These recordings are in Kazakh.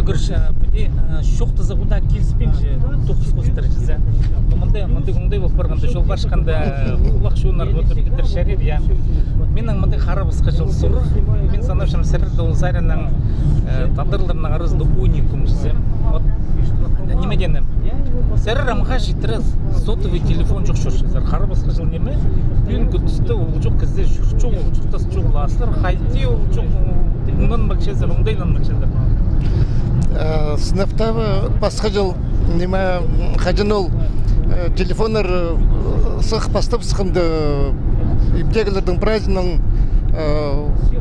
görüş bir şokta zaguda kilspince dokuz göstericiz. Mınday болып барганда жол башканда улак шуунар өтүп кетер шерир я. Менин мындай карабызга жыл сур. Мен санашым сырды ол зарянын тадырларына арызды уникум же. Вот немеден сыррамга житир сотовый телефон жок шуршыздар. Карабызга жыл неме? Күн күтүстө ол жок кезде журчу жуктас жугластыр. Хайти ол жок мундан макчезер, ундайлан макчезер. Сыныптағы басқа жыл неме қажын ол телефондар сық бастап сықынды ибдегілердің празднының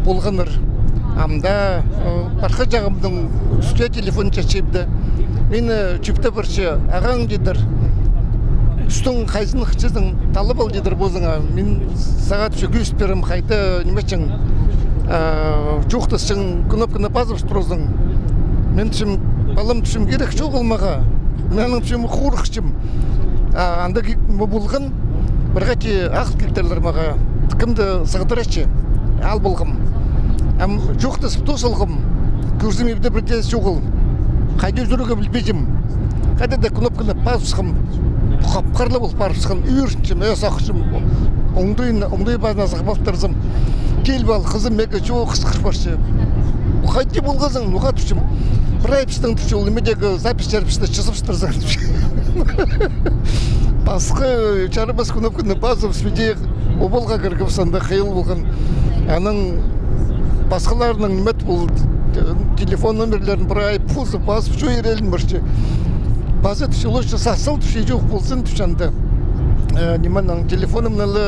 болғаныр амда барқа жағымдың үске телефон чачибді мені чүпті бірші ағаң дедір үстің қайзын қычыздың талып ал дедір бозыңа мен сағат жүгіз берім қайды немечің жоқтысың кнопканы базып спроздың мен түшім балам түшім керек жоқ олмаға менің түшім қуырықшым анда болған бірғати ақыл келтерлер маға кімді сығдырашчы ал болғым жоқты сыптос алғым көрсім ебді бірде жоғыл қайды жүруге білбейдім қайда да кнопканы басып қапқарлы болып барып сықым үйіршіншім сақышым оңдай базына сақпақтырзым кел бал қызым мекі жоқ қысқыр баршы қайды болғазың нұға түшім прайпстың түші ол немедегі запись жарпысты чысыпштырзың басқы жарыбас кнопканы басып сведе оболға кіргіп санда қиыл болған аның басқаларының немет бұл телефон номерлерін прайп фузы басып шо ерелін бірші базы түші лошты сақсал түші жоқ болсын түшанды неманың телефонымналы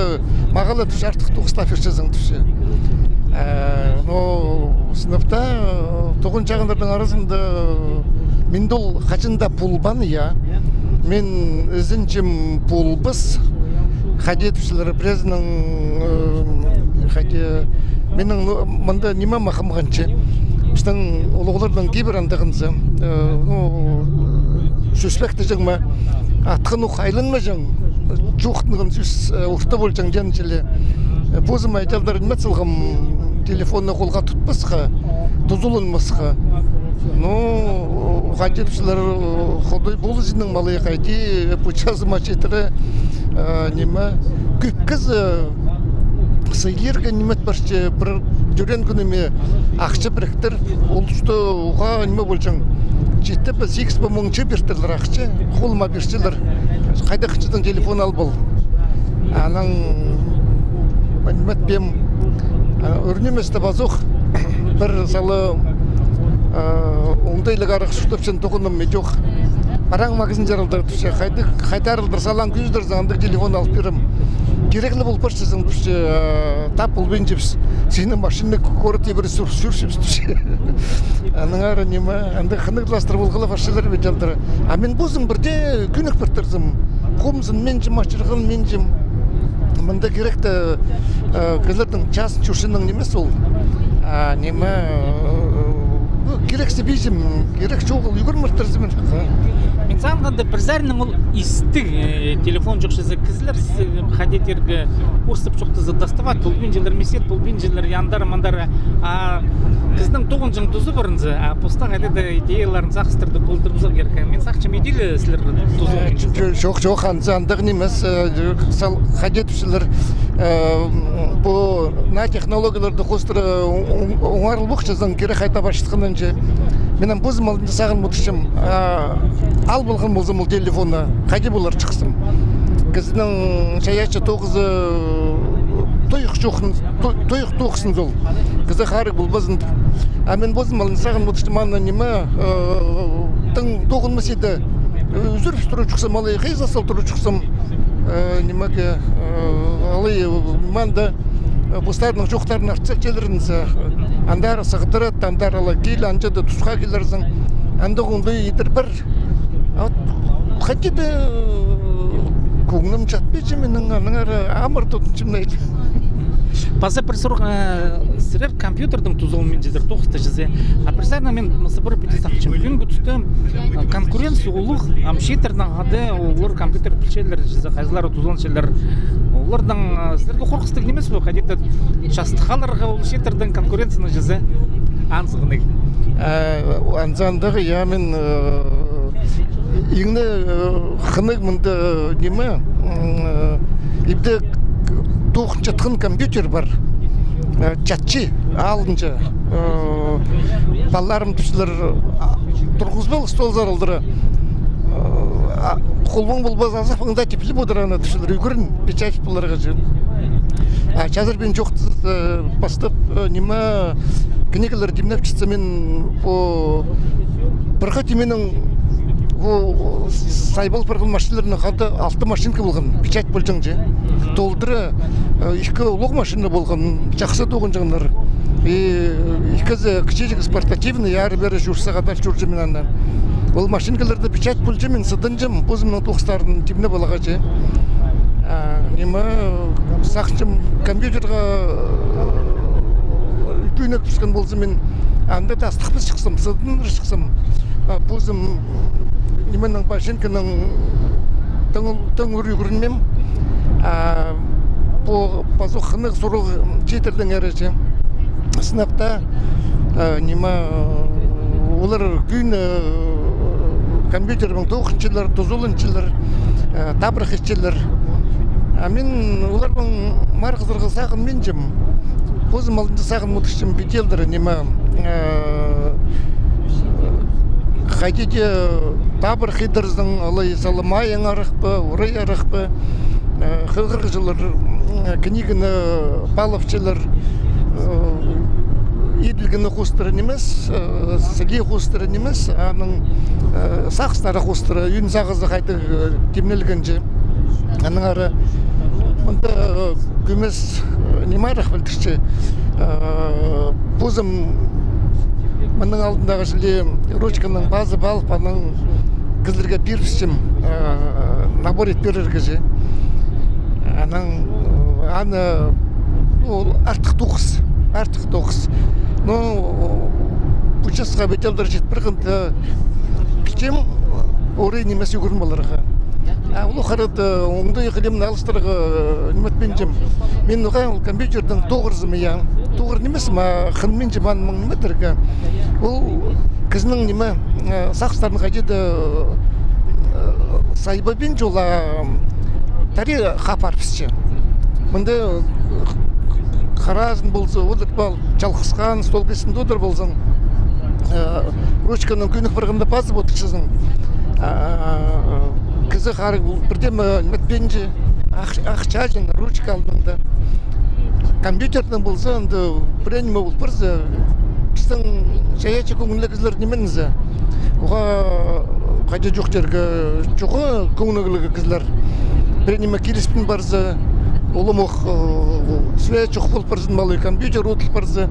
мағала түші артық тоқыстап ершізің түші сыныпта тоғын жағындардың арасында мендол қачында пулбан я мен ізінчім пулбыз қаде түшілері презінің қаде менің мұнда нема мақымғанчы біздің олығылардың кейбір андығынсы сөспекті жаңма атқын ұқайлын ма жаң жоқтыңын сөз ұқты бол жаң жәнчілі позым айталдар німет сылғым телефонны қолға тұтпасқа тұзылынмасқа қайтепшілер құдай бұл зінің малы қайти пұчазыма жетірі неме көп кіз сыйлерге немет баршы бір жүрен күніме ақша біріктір ол тұсты оға неме болжың жетті біз 8 мыңчы берділер ақша қолыма бершілер қайда қычыдың телефон ал бұл аның немет бем өрнеместі базуқ бір салы оңдайлық арық сұқтыпшын тұғыным ме жоқ араң магазин жарылдар түші қайтарылдар салан күйіздір заңдық телефон алып берім кереклі болып баршысың түші тап бұл бен жепс сені машинны көріте бір сүршіпс түші аның ары неме әнді қынықластыр болғылы баршылар бен жалдыры а мен бозым бірде күнік біртірзім қомзын мен жым ашырғын мен жым мында керекті кізлердің час чушының немес ол неме керексе бейжім керек жоғыл үйгірмірттірзім мен сағынғанда бір зарының ол исті телефон жоқ жезі кізлер қадетергі ұрсып жоқтызы достават бұл бенжелер месет бұл бенжелер яндар мандары кіздің тоғын жың тұзы барынзы поста қайдады идеяларын сақыстырды болдырымызға керек мен сақчым идейлі сілер тұзы жоқ андығын емес қадетушілер бұл на технологияларды қостыры оңарыл бұқ жаздан кері қайта башытқанын же менің бұзым алдында сағын мұтышым ал болған болзым ол телефонна қайде болар шықсым кізінің шаячы тоғызы тойық тоқсын зол кізі қарық бұл базын мен бұзым алдында сағын мұтышым ана неме тың тоғын мыседі үзіріп тұру шықсым алай қайзасал тұру шықсым немеге алай манда бұстарының жоқтарын артса келірінсі андары сығдырат андаралы кел анжады тұсқа келерсің анды ғынды етір бір қайтеді көңілім жатпейді менің аныңары амыр тұтыншымдайды Паза бір сұрақ сірер компьютердің тұзылымен жезір тоқысты жезе. Апырсарына мен мысыбыр бедесақчым. Күн күтісті конкуренция ұлық амшетердің ғады олар компьютер білшелер жезе қайзылары тұзылын шелер. Олардың сіздерге қорқыстық немес бі? Қадетті шастықаларға ол шетердің конкуренцияны жезе аңсығынық. анзандағы я мен еңні хынық мұнда неме ибде тоқын жатқан компьютер бар чатчы алынча балаларым түшілер тұрғызбал стол зарылдыры қолың болбаз азапыңда тепіліп отыраны түшілер үйгірін печать бұларға жем қазір мен жоқты бастап неме книгалар демнеп шықса мен бірқат менің сайбал бірғыл машиналарына қалды 6 машинка болған печать болжың же толдыры 2 лог машина болған жақсы тоғын жағындар икізі кішежігі спортативный әрі бәрі жүрсе қадар жүрже мен анда ол машинкаларды печать болжы мен сыдын жым өзімнің тоқыстарын демне балаға же неме сақшым компьютерға үйнек піскен болсы мен анда да астықпыз шықсам сыдын шықсам өзім неменің машинканың тың үрігірінмем пазу қынық сұрыл жетірдің әрі же сынапта неме олар күйін компьютердің тоқыншылар, тұзылыншылар, табырқышчылар мен олардың марқызырғы сағын мен жым өзім алдында сағын мұтышым беделдірі неме қайтеде табыр қидырыздың алай салымайын арықпы, орай арықпы қылғыр жылыр книгіні паловчылар еділгіні қостырын емес, сәге қостырын емес, аның сақстары қостыры, үйін сағызы қайты темнелген же. Аның ары, мұнда көмес немайрақ білдікші, бұзым мұның алдындағы жыле ручканың базы балып, аның кізлерге беріпсім набор етперерге же. Аны артық тоқыс. Но участка бетелдер жетпіргінді кішем орай немесе өгірін баларға. Олы қарады оңды еқілемін алыстырығы неметпен жем. Мен оған компьютердің тоғырзымы я. Тоғыр немесі ма қынмен жеман мұң неметіргі. Ол кізінің неме сақстарын қажеді сайбабен жола тари қапарпысшы. Мұнда қаразын болса, одыр бал, жалқысқан, стол кесімді одыр болсаң, ручканың күйінік біргінді пазып отыршызың. Кізі қарық бірдемі мәтпенже, ақша жын, ручка алдыңда. Компьютердің болса, бірәнімі бол бірзі, біздің шаячы көңілі кізілер неменізі. Оға қайда жоқ жерге жоғы көңілігі кізілер. Бірәнімі келіспін барзы, олымық свет жоқ болып барзын малый компьютер өтіліп барзы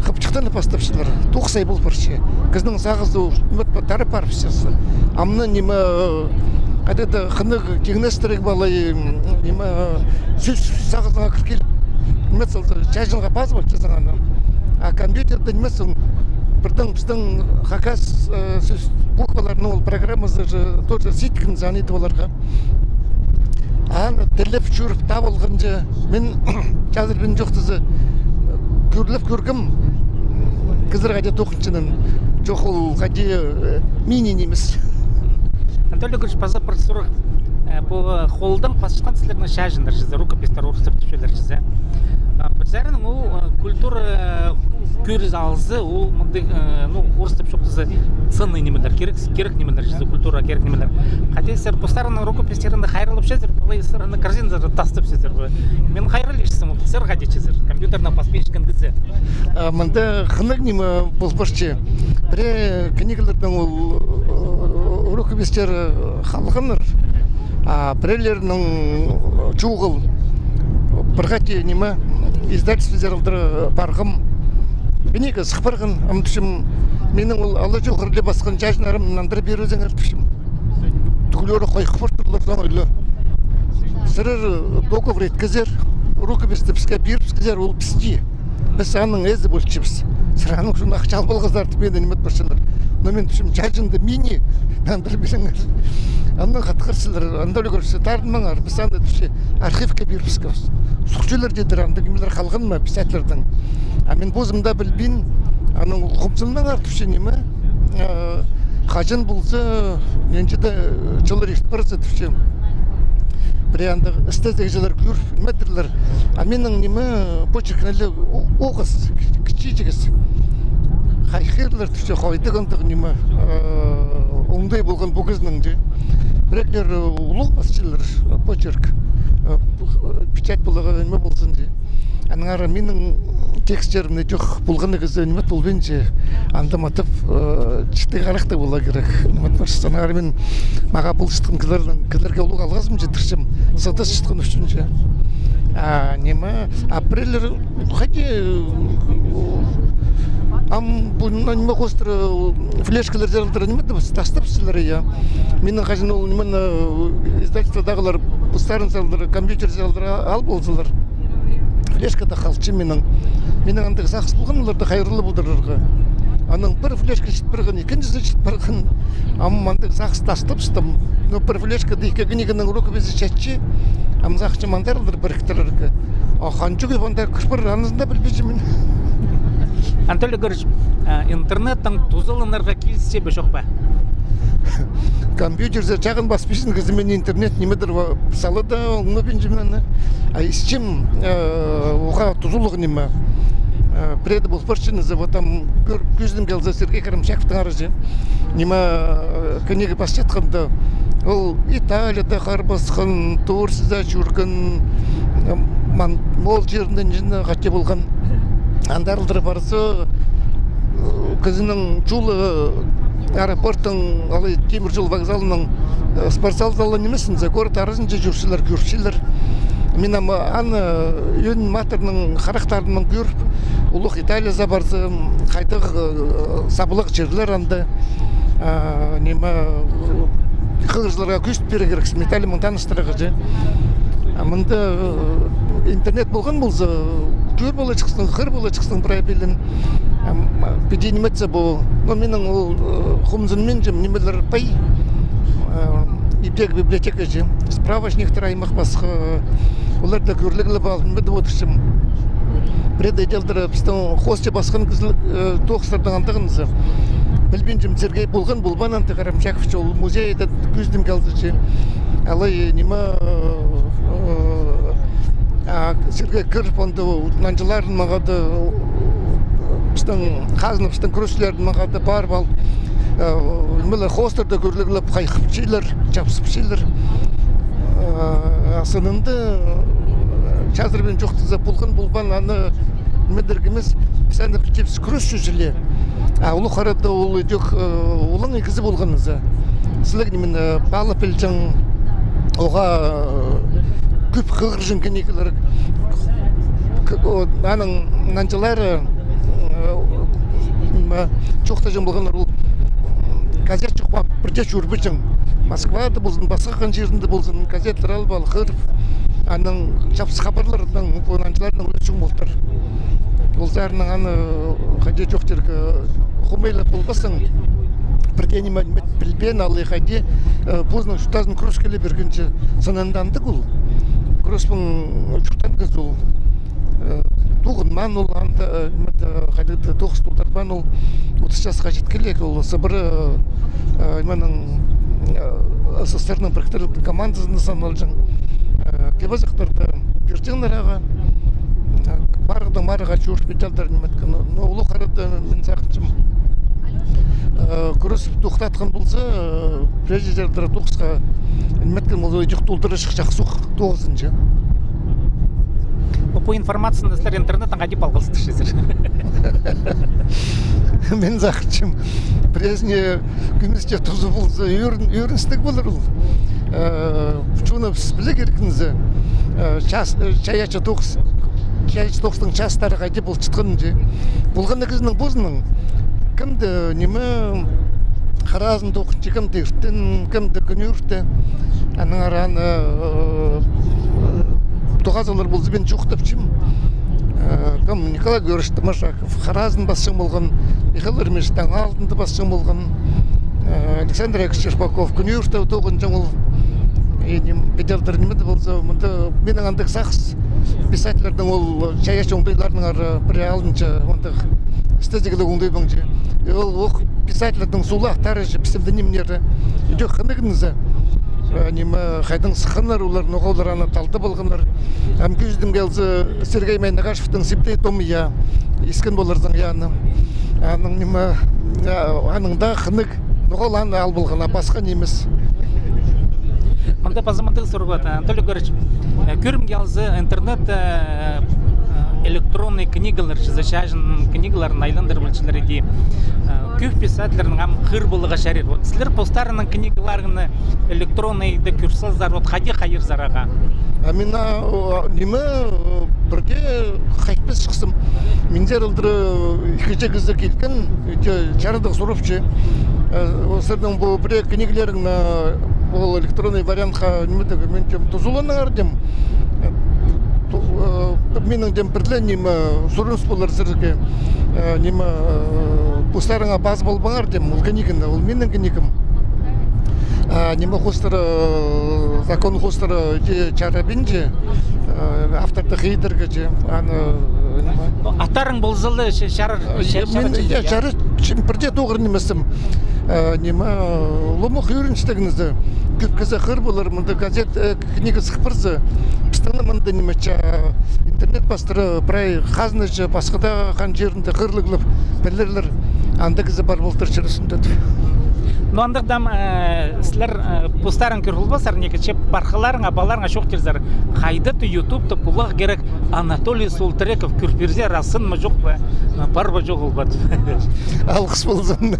қыпчықтан поставшылар тоқсай болып баршы кіздің сағызды тары парпсиясы амны неме қадеді қынық кеңнестірек балай неме сөз сағызыңа кіркеліп немесілді жайжынға пазы бар жазыңаны а компьютерді немесіл бірдің біздің хакас букваларының ол программасы тоже ситкін заниды оларға тіліп жүріп табылғынжы мен қазір мен жоқтызы көрліп көргім кізір қаде тоқыншының жоқ ол қаде мини немес. Анатолий Григорьевич, поза процедурах по холдам пасыштан сілерінің шәжіндер жізі, рукопистер орыстып түшелер жізі. Бірзәрінің ол культура көріз алызы, ол мұндай орыстып шоқтызы ценный немелер, керек немелер жізі, культура керек немелер. Қадесер, постарының рукопистерінде қайрылып шезір, олай сырыны корзинзары тастып шезір. Мен қайрылы ешсім, сыр қаде шезір, компьютерна паспешкен дізе. Мұнда қынық неме болбашчы. Бірі книгалардың ол рукопистер қалғаныр. Бірелерінің жуғыл бірғати неме издательство зералдыры барғым бенеге сықпарғын амтышым менің ол ала жоғырлы басқан жажынарым нандыры беру зәң әртішім түгілері қойқы бұртырлардан ойлы сырыр договор еткізер рукописті бізге беріп бізгізер ол бізге біз аның әзі бөлшіміз сыраның шын ақчал болғыздарды мені немет баршылар но мен түшім жажынды мини нандыры беріңер анның қатқырсылар андалы көрсі тардымаңар біз анда түші архивке беріп бізгіз сұқчылар дедір анда кемелер қалған ма писательердің а мен бозымда білбейін Аның құмсылынан артып неме қажын болса менде де жылыр ешпарсы түпше пряндық істетегілер көріп мәдірлер. А менің неме почеркнелі оғыз кішігіз қайқерлер түпше қойды қандық неме оңдай болған бұл кезінің де біректер ұлық басшылар почерк печать болығы неме болсын де. Аныңара менің тексттерімде жоқ болғаны кезде немет болбенше андаматып чықты қарақты бола керек. Немет баршысы аныңара мен маға бұл шытқын кілерге ұлық алғазым жетіршім сатас шытқын үшінші. Неме апрелер қайде бұнна неме қостыры флешкалар жарылдыра немеді біз тастапсылар я. Менің қажын ол немені издательстводағылар бұстарын салдыры, компьютер салдыры ал болсылар. Флешкада қалчы менің андығы сақсы болған оларды қайырлы бұдырырға. Аның бір флешка шыт бірген, екіншісі шыт бірген. Ама андығы сақсы тастапсытым. Бір флешкада екігінігінің рөкі безі шәтші. Ама сақшы мандарылыр біріктіріргі. Қанчы көп андар күшпір анызында білбейші мен. Анатолий Григорьевич, интернеттің тузылынарға келсе бе жоқ па? Компьютерде жағын баспейсің кезі мен интернет немедір писалы да оңы бен жемені. Исчем оға тұзулығы неме. Преді бұл përшінізі, там көздің келзі Сергей Карамшаковтың арызы. Неме көнегі бас жатқанда, ол Италияда қарбасқын, Турсиза жүрген, мол жерінден жіне қате болған андарылдыры барысы көзінің жолы аэропорттың алы темір жол вокзалының спортзал залы немесін, город арызынша жүршілер, көршілер. Мен аны өн матерның қарақтарының көріп, ұлық Италияға барсы, қайтық сабылық жерлер анды. Неме қылғыжыларға көшіп бере керексін, Италияның таныстырығы же. Мұнда интернет болған болса, көр бола шықсын, қыр бола шықсын правилен. Педе неметсе бұл, но менің ол құмзынмен жем немелер пай. Ипек библиотека же, справочниктер аймақ басқы. Оларда көрлігілі балын беді отыршым. Преді еделдері біздің хосте басқан тоқыстардың андығынызы. Білбен жем Сергей болған болбан анты Карамшаков жол музейді көздім қалды же. Алай неме Сергей кіріп онды нанжыларын мағады біздің қазыны біздің күресшілердің мағады бар бал. Мөлі хостерді көрлігіліп қайқып шейлер, жапсып шейлер. Асынымды жазырбен жоқтыза болған болбан аны медіргіміз сәні бірчепсі күрес жүзілі. Олы қарады ол өдек олың екізі болғанызы. Сілік немен балы пілжің оға көп қығыржын кенекілер. Аның нанжылары жоқта жын болғанлар ол газет жоқ бірде жүрбіжің. Москвада болсын, басқа жерінде болсын, газетлер алып ал қырып, аның жапсы хабарларының, нанжыларының өлшің болтыр. Олдарының аны қаде жоқ жерге құмайлап болбасың, бірде неме білбен алы қаде позның жұтазын күрес келе бергенше сананданды бұл. Күреспің жұтан кіз ол. Туғынман ол, қадеті 9 тұлдарбан ол 30 жасқа жеткелек ол Сыбыры СССР-ның біріктірілген командасында санал жың. Кебазықтарды бердіңдер аға, барғыда марыға жүріп бетелдер неметкен. Олы қарады мен сақыншым. Күресіп тоқтатқан болса, президенттері 9-ға неметкен ол өйдік толдыры шықшақ сұқ 9-ыншы. По информации сіздер интернеттен қадеп алғызды Мен зақытшым, презіне күністе тұзы болса, үйіріністік болыр ол. Пұчуына білі керкінізі, чаячы 9-ның частары қайде бұл чытқанын. Болған әкізінің бозының, кімді неме қаразын тоқыншы, кімді үрттін, кімді күні үртті. Аның араны тоғазалар болсы бен жоқтап чым. Николай Георгиевич Тимошаков, Харазын басшың болған, Михаил Ермештің алдында басшың болған, Александр Яковлевич Черпаков, күні үртау тоғын жаңыл. Беделдер немеді болса, менің андық сақс писательлердің ол шаяш оңдайларының ары бірі алынша ондық статикалы оңдай баңжы. Ол оқ писательдің сулақтары же псевдонимнері жоқ қанығынызы. Неме қайдың сықынар олар ноғалдар ана талды болғанар. Көздің келзі Сергей Майнағашевтың септей томия ескен боларзың яны. Аның неме аныңда қынық ноғал аны ал болғана басқа немес. Мында пазамандық сұрғат. Анатолий Григорьевич, көрім келзі интернет электронный книгалар, зачажын книгаларын айландар білчілер еді. Көп писательлердің ам қыр болыға шәрер. Сілер постарының книгаларыны электронныйды көрсаздар, қаде қайыр зараға? Амина неме бірге қайтпес шықсым. Мендер ылдыры екінші кізі келген, жарыдық сұрыпчы. Осырдың бұл бір книгаларың ол электронный вариантқа немедегі мен жем тұзулының ардем. Менің жем бірлі неме сұрыныс болар сірге. Неме пустарыңа баз болбаңар дем, ол книгында, ол менің книгам. Неме қостыры, закон қостыры чарабин же, авторды қейдіргі же. Аттарың бұл зылы шары бірде тоғыр немесім. Неме ломық үйріністігіңізді. Көп кезі қыр болар, мұнда газет книга сықпырзы. Пістіңі мұнда немече интернет бастыры, бірай қазыны же, басқыда қан жерінде қырлығылып білерлер. Анда кезі бар болтыр жүрісіндеді. Но андықтан сілер постарын көріл басар, некече барқыларың, абаларыңа шоқ терзар. Қайдыты ютубты бұлақ керек Анатолий Солтыреков көрперзе расын ма жоқ ба, бар ба жоқ ол бат. Алғыс болсын.